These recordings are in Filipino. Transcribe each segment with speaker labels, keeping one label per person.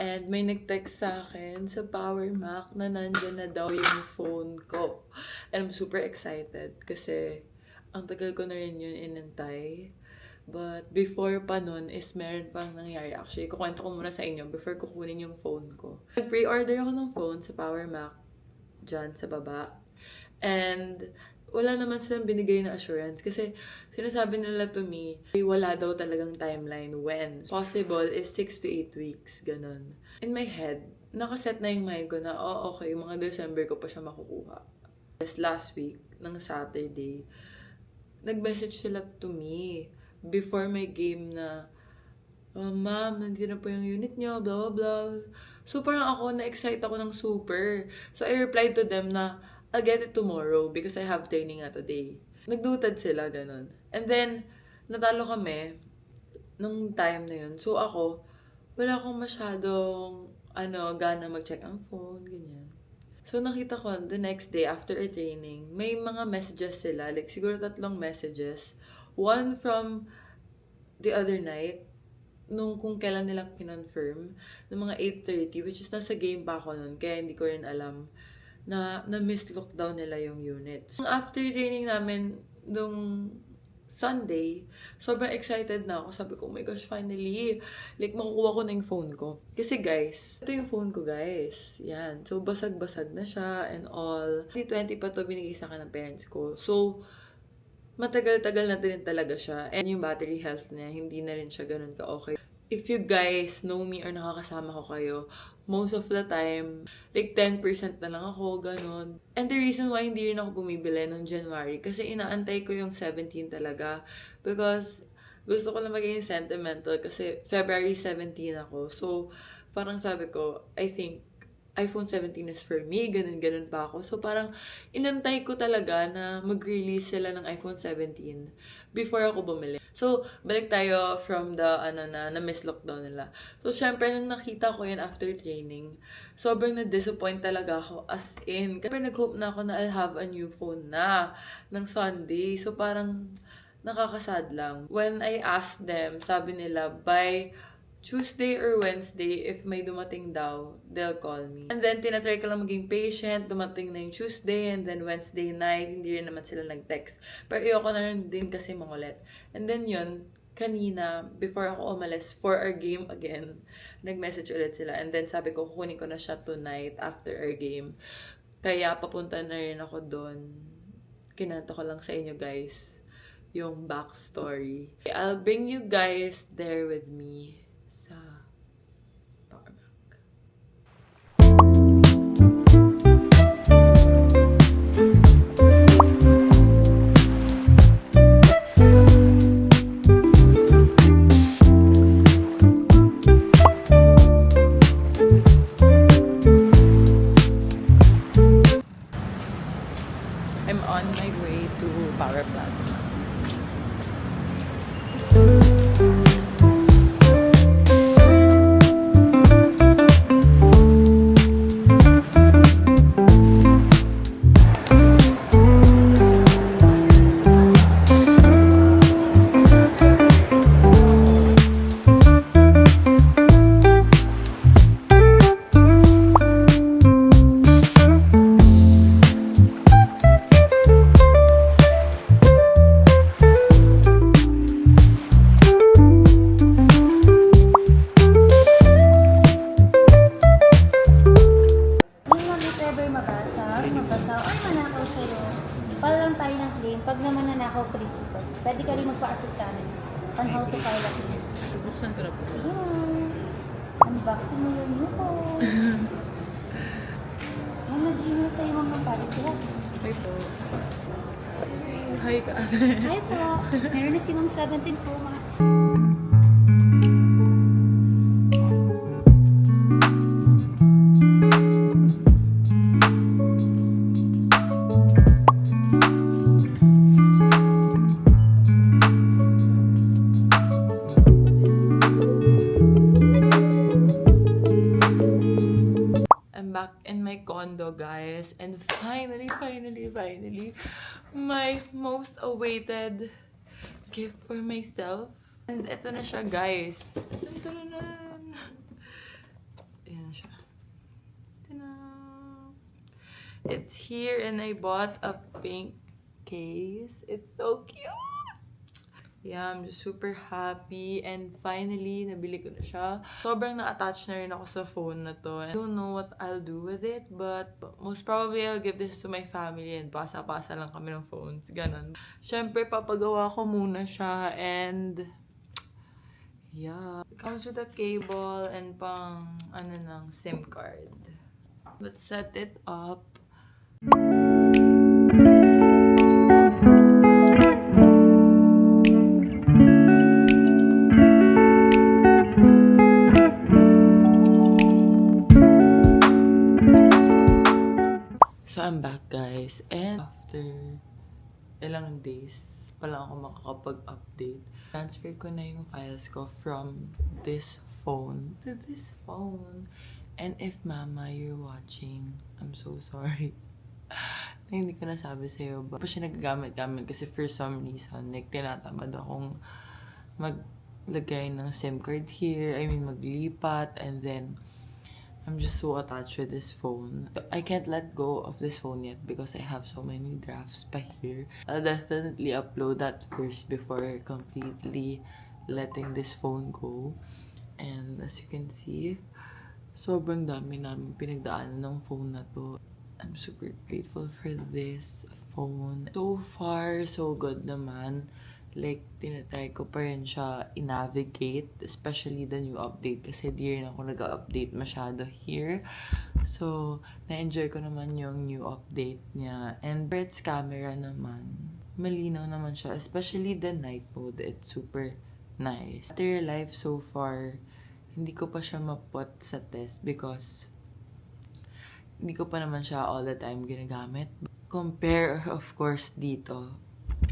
Speaker 1: And may nag-text sa akin sa Power Mac na nandyan na daw yung phone ko. And I'm super excited kasi ang tagal ko na rin yun inantay. But before pa nun is meron pang nangyari. Actually, kukwento ko muna sa inyo before kukunin yung phone ko. Nag-pre-order ako ng phone sa Power Mac dyan sa baba. And wala naman silang binigay na assurance kasi sinasabi nila to me, wala daw talagang timeline when. Possible is 6 to 8 weeks, ganun. In my head, nakaset na yung mind ko na, oh okay, mga December ko pa siya makukuha. Last week, ng Saturday, nag-message sila to me before my game na, ma'am, nandito na po yung unit nyo, blah blah blah. So parang ako, na-excite ako ng super. So I replied to them na, I'll get it tomorrow because I have training na today. Nagdutad sila, ganun. And then, natalo kami nung time na yun. So ako, wala akong masyadong, gana mag-check ang phone, ganyan. So nakita ko, the next day after a training, may mga messages sila. Like, siguro 3 messages. One from the other night, nung kung kailan nila kinonfirm, ng mga 8:30, which is nasa game pa ako nun, kaya hindi ko rin alam na miss-look daw nila yung units. After training namin nung Sunday, sobrang excited na ako. Sabi ko, oh my gosh, finally, like, makukuha ko na yung phone ko. Kasi guys, ito yung phone ko guys. Yan. So, basag-basag na siya and all. 2020 pa to binigay sa akin ng parents ko. So, matagal-tagal na din talaga siya. And yung battery health niya, hindi na rin siya ganun ka-okay. If you guys know me or nakakasama ko kayo, most of the time, like 10% na lang ako, ganun. And the reason why hindi rin ako bumibili noong January, kasi inaantay ko yung 17 talaga. Because gusto ko na maging sentimental kasi February 17 ako. So, parang sabi ko, I think iPhone 17 is for me, ganun-ganun pa ako. So, parang inantay ko talaga na mag-release sila ng iPhone 17 before ako bumili. So, balik tayo from the, na-miss lockdown nila. So, syempre, nung nakita ko yun after training, sobrang na-disappoint talaga ako as in. Kasi nag-hope na ako na I'll have a new phone na ng Sunday. So, parang nakakasad lang. When I asked them, sabi nila, by Tuesday or Wednesday, if may dumating daw, they'll call me. And then, tinatry ko lang maging patient. Dumating na yung Tuesday, and then Wednesday night, hindi rin naman sila nag-text. Pero ayoko na rin din kasi mangulit. And then yun, kanina, before ako umalis for our game again, nag-message ulit sila. And then sabi ko, kukunin ko na siya tonight after our game. Kaya papunta na rin ako doon. Kinanta ko lang sa inyo guys yung backstory. I'll bring you guys there with me sa Power Mac. I'm on my way to Power Plant.
Speaker 2: Pag naman nanakaw principal, pwede ka rin magpa-assist sa amin on how to file a claim.
Speaker 1: Buksan ko na po.
Speaker 2: Sige mo. Unboxing mo yung new phone. Yung nag-email sa'yo mga pares sila.
Speaker 1: Hi po. Hi ka.
Speaker 2: Hi po. Meron na si Ma'am 17 Pro Max.
Speaker 1: my most awaited gift for myself. And ito na siya, guys. Dun-dun-dun. Ayan siya. Ta-da! It's here and I bought a pink case. It's so cute! Yeah, I'm just super happy. And finally, nabili ko na siya. Sobrang na-attach na rin ako sa phone na to. I don't know what I'll do with it, but most probably I'll give this to my family and pasa-pasa lang kami ng phones. Ganon. Siyempre, papagawa ko muna siya and yeah. It comes with a cable and pang, SIM card. Let's set it up. So, I'm back, guys. And after ilang days pa lang ako makakapag-update. Transfer ko na yung files ko from this phone to this phone. And if mama, you're watching, I'm so sorry. Na hindi ko nasabi sa'yo. Ba siya nagagamit-gamit kasi for some reason, like, tinatamad akong maglagay ng SIM card here. I mean, maglipat. And then, I'm just so attached with this phone. I can't let go of this phone yet because I have so many drafts pa here. I'll definitely upload that first before completely letting this phone go. And as you can see, sobrang dami namin pinagdaanan ng phone na to. I'm super grateful for this phone. So far, so good naman. Like, tinatry ko pa rin siya i-navigate, especially the new update kasi di rin ako nag-update masyado here. So, na-enjoy ko naman yung new update niya. And for its camera naman, malinaw naman siya, especially the night mode. It's super nice. Battery life so far, hindi ko pa siya maput sa test because hindi ko pa naman siya all the time ginagamit. Compare, of course, dito.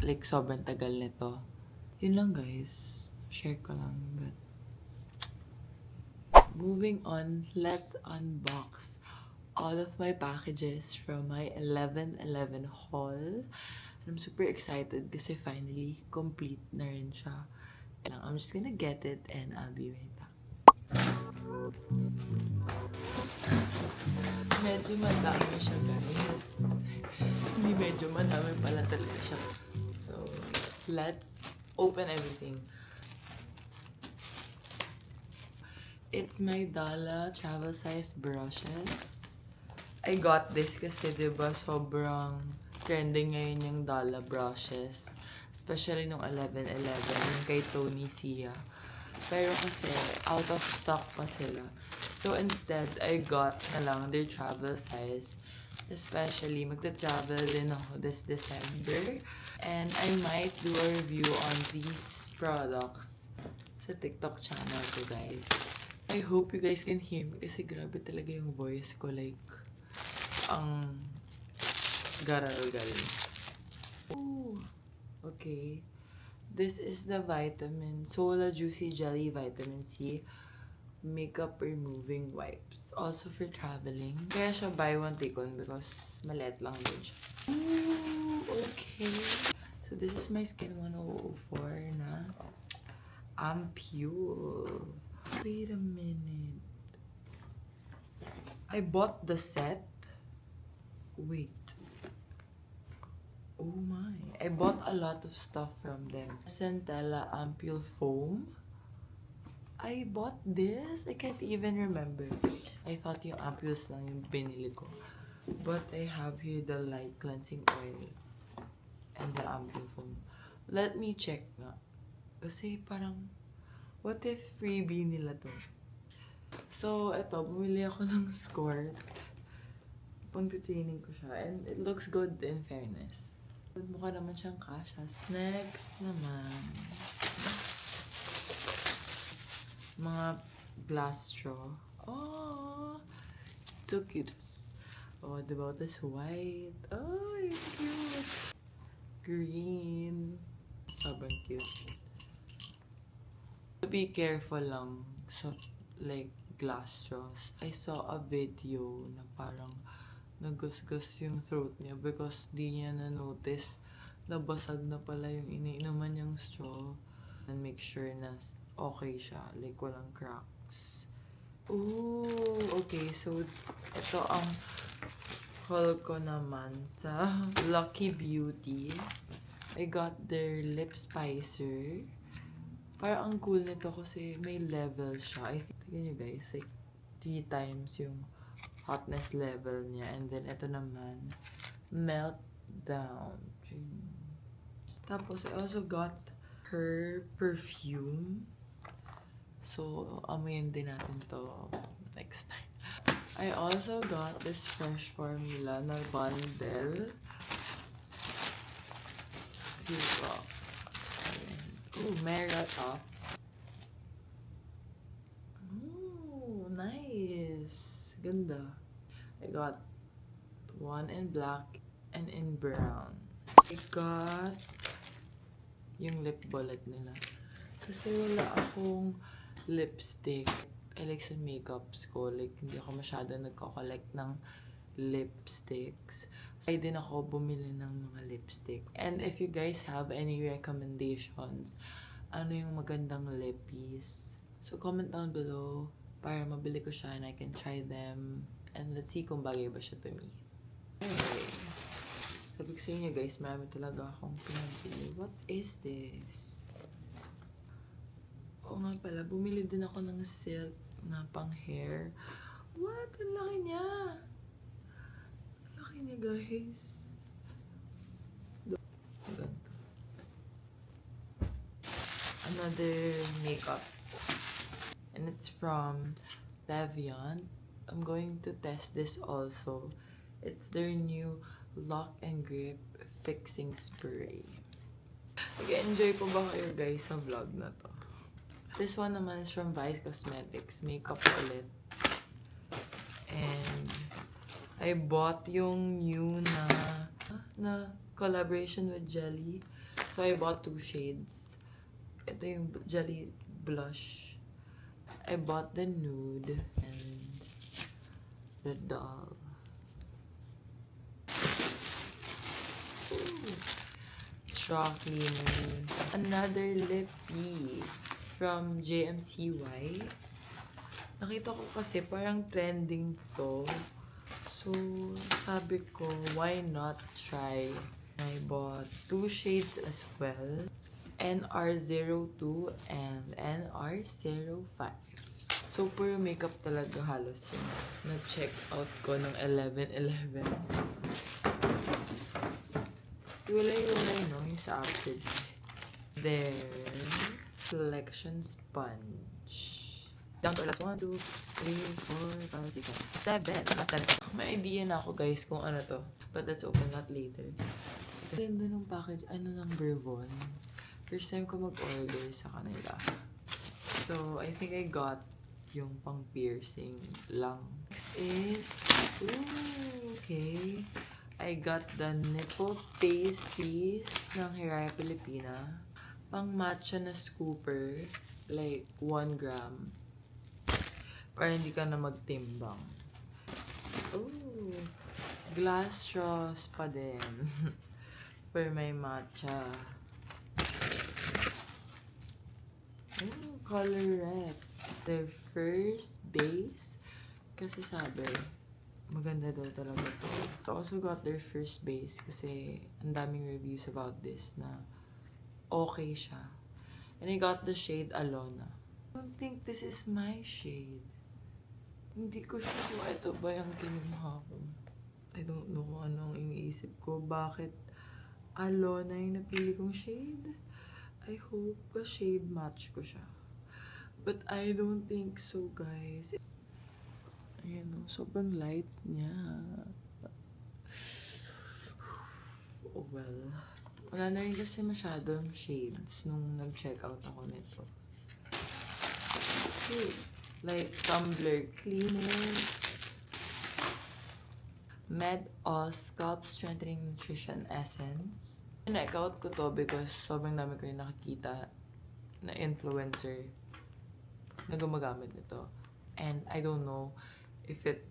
Speaker 1: Like, sobrang tagal nito. Yun lang, guys. Share ko lang. But moving on, let's unbox all of my packages from my 11/11 haul. I'm super excited kasi finally, complete na rin siya. And I'm just gonna get it and I'll be right back. Medyo madami siya, guys. Hindi medyo madami pala talaga siya. So, let's open everything. It's my Dala travel size brushes. I got this kasi diba sobrang trending ngayon yung Dala brushes. Especially nung 11/11, yung kay Tony Sia. Pero kasi out of stock pa sila. So instead, I got na lang their travel size. Especially, magta-travel din ako this December. And I might do a review on these products sa TikTok channel ko, guys. I hope you guys can hear me kasi grabe talaga yung voice ko. Like, ang garal-garal. Ooh, okay. This is the Sola Juicy Jelly Vitamin C Makeup Removing Wipes. Also for traveling. Kaya siya buy one take one because maliit lang din siya. Ooh, okay. So this is my Skin 1004 na Ampule. Wait a minute. I bought the set. Wait. Oh my. I bought a lot of stuff from them. Centella Ampule Foam. I bought this? I can't even remember. I thought yung ampules lang yung binili ko. But I have here the light cleansing oil and the ampule foam. Let me check nga. Kasi parang, what if freebie nila to? So, eto, bumili ako ng skirt. Pang-training ko siya. And it looks good in fairness. Mukha naman siyang kasha. Next naman, mga glass straw. Oh, so cute. Oh, what about this white? Oh, it's cute. Green. Sobrang cute. Be careful lang sa like glass straws. I saw a video na parang nagusgus yung throat niya because di niya na-notice nabasag na pala yung iniinuman niyang straw. And make sure na okay siya. Like, walang cracks. Ooh, okay. So, ito ang haul ko naman sa Lucky Beauty. I got their lip spicer. Parang ang cool nito kasi may level siya. I think, tignan nyo guys, like 3 times yung hotness level niya. And then, ito naman, melt down. Tapos, I also got her perfume. So, amuyin din natin to next time. I also got this fresh formula na bundle. Here go. Ooh, Merit Up. Ooh, nice. Ganda. I got one in black and in brown. I got yung lip bullet nila. Kasi wala akong lipstick. I like sa makeups ko. Like, hindi ako masyado nagko-collect ng lipsticks. So, ay din ako bumili ng mga lipstick. And if you guys have any recommendations, ano yung magandang lippies, so comment down below para mabili ko siya and I can try them. And let's see kung bagay ba siya to me. Anyway, sabi ko sa inyo guys, marami talaga akong pinabili. What is this? Oo nga pala, bumili din ako ng silk na pang hair. What? Ang laki niya! Ang laki niya guys. Ganito. Another makeup. And it's from Levian. I'm going to test this also. It's their new Lock and Grip Fixing Spray. Nag-enjoy po ba kayo guys sa vlog na to? This one naman is from Vice Cosmetics. Makeup ulit. And I bought yung new na collaboration with Jelly. So I bought 2 shades. Ito yung Jelly Blush. I bought the nude and the doll. Ooh. Straw cleaner. Another lippy from JMCY. Nakita ko kasi parang trending to. So, sabi ko, why not try? I bought 2 shades as well. NR02 and NR05. So, puro makeup talaga halos yun. Na-check out ko ng 11/11. Iwalay-iwalay, no? Yung sa outfit. Then, Selection Sponge. Down to last 1, 2, 3, 4, 5, 6, 7. May idea na ako guys kung ano to. But let's open that later. Ganda ng package. Ano ng Brevon? First time ko mag-order sa kanila. So, I think I got yung pang piercing lang. Next is, ooh, okay. I got the nipple pasties ng Hiraya Filipina. Pang matcha na scooper. Like, 1 gram. Para hindi ka na magtimbang. Ooh, glass straws pa din. For may matcha. Ooh, colorette. The first base. Kasi sabi, maganda daw talaga to. I also got their first base kasi ang daming reviews about this na okay siya. And I got the shade Alona. I don't think this is my shade. Hindi ko sure kung ito ba yung kinuha ko. I don't know kung anong iniisip ko. Bakit Alona yung napili kong shade? I hope ka-shade match ko siya. But I don't think so, guys. Ayan o, sobrang light niya. Oh well. Wala na rin kasi masyadong shades nung nag-check out ako nito. Okay. Like tumbler cleaner. Med All Scalp Strengthening Nutrition Essence. Check out ko to because sobrang dami ko yung nakikita na influencer na gumagamit nito. And I don't know if it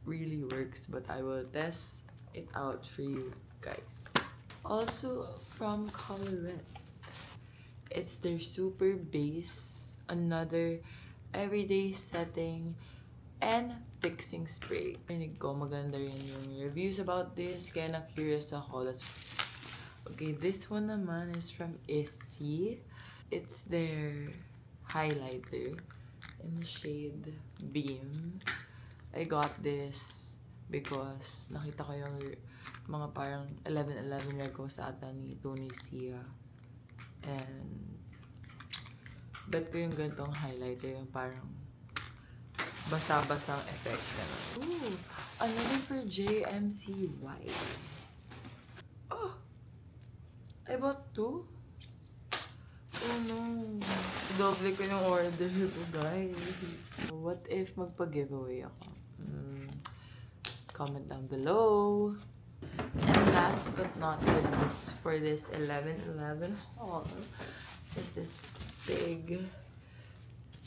Speaker 1: really works, but I will test it out for you guys. Also from Colorette. It's their Super Base, another everyday setting and fixing spray. Rinig ko, maganda rin yung reviews about this, kaya na-curious ako. Okay, this one naman is from Issy. It's their highlighter in the shade Beam. I got this because nakita ko yung mga parang 11/11 regos ata ni Tony Sia. And bet ko yung ganitong highlighter, yung parang basa-basang effect na. Ooh, another for JMC White. Oh! I bought 2? Oh no. Doble ko yung order ko, guys. What if magpa-giveaway ako? Comment down below. And last but not least, for this 11/11 haul, is this big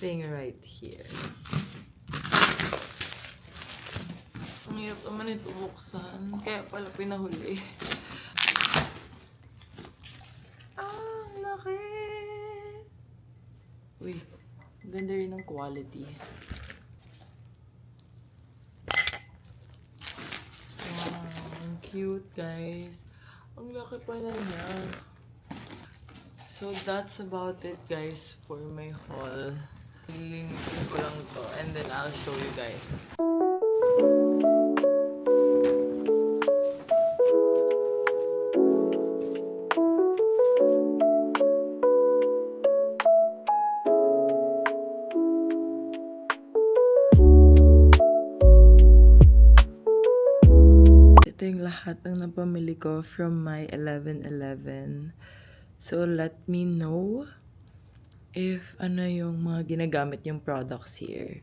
Speaker 1: thing right here. Ang hirap naman ito buksan. Kaya pala pinahuli. Ang laki! Uy, ganda rin ng quality. Cute, guys. Ang laki pa na niya. So, that's about it, guys, for my haul. Lilinisin ko lang to, and then I'll show you guys. Ito yung lahat ng napamili ko from my 11/11. So, let me know if ano yung mga ginagamit yung products here.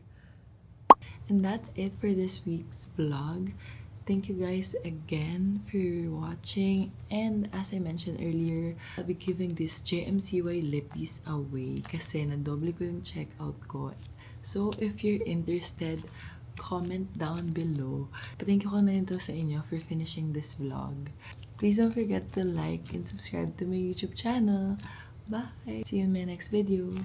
Speaker 1: And that's it for this week's vlog. Thank you guys again for watching. And as I mentioned earlier, I'll be giving this JMCY lippies away kasi nadoble ko yung checkout ko. So, if you're interested, comment down below. Thank you ko na rin to sa inyo for finishing this vlog. Please don't forget to like and subscribe to my YouTube channel. Bye! See you in my next video.